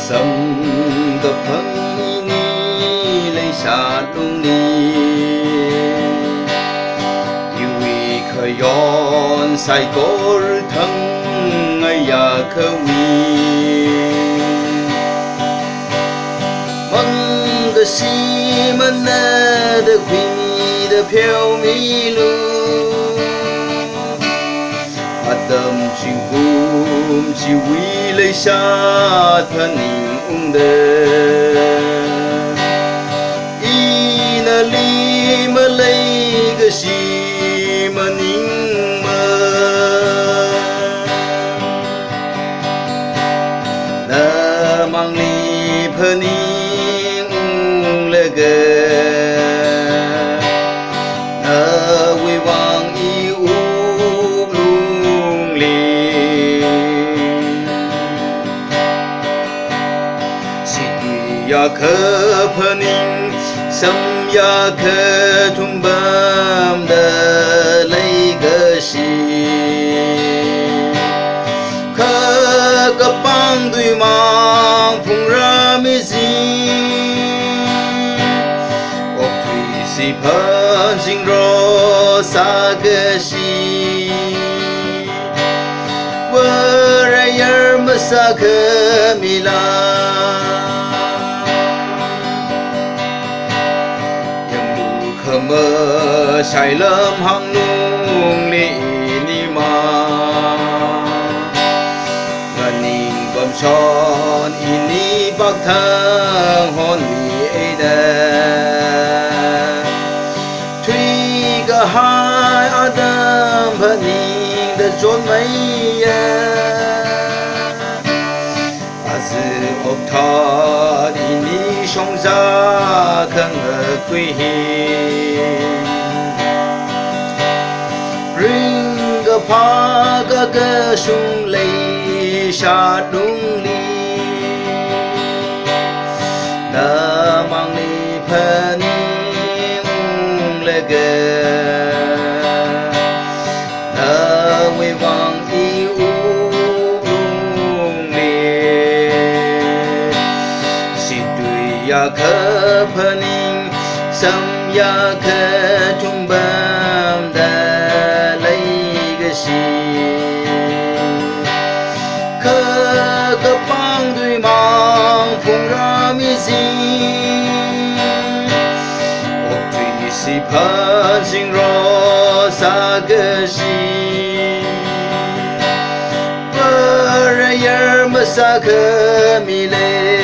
sâm gặp phăng ni lấy xa đông ni yêu vì khởi yon sai cố thân ngay ya khơi mong cái gì mà nè được vì được phiêu mi lu tâm chinh gum chỉ vì lấy xa thân hình đề y na li mà lấy cái gì mà nín mơ na mang li phơi nín lệ gờ na vi vang yêu ya khờ phanin sam ya khờ thum bam da lấy gờ si khờ ka pang dui mang phung ra mi si ok thủy si phan sing ro sa gờ si vơ ra yar ma sa khờ mi la mơ sai lâm hăng nung li ni ma ngân ninh bầm son ini bạc thang hòn li eda thủy cả hai adam phần ninh đã trốn mấy azu ốc thọ ini song ra khăng quy ring ga pha ga sung lấy sa đúng li ya kha phaning sam ya kha tum bam da lai ga shi kha ka pang dui mang phung ra mi sin ok tui si phan sing ro sa ga shi pa ra yer ma sa kha mi le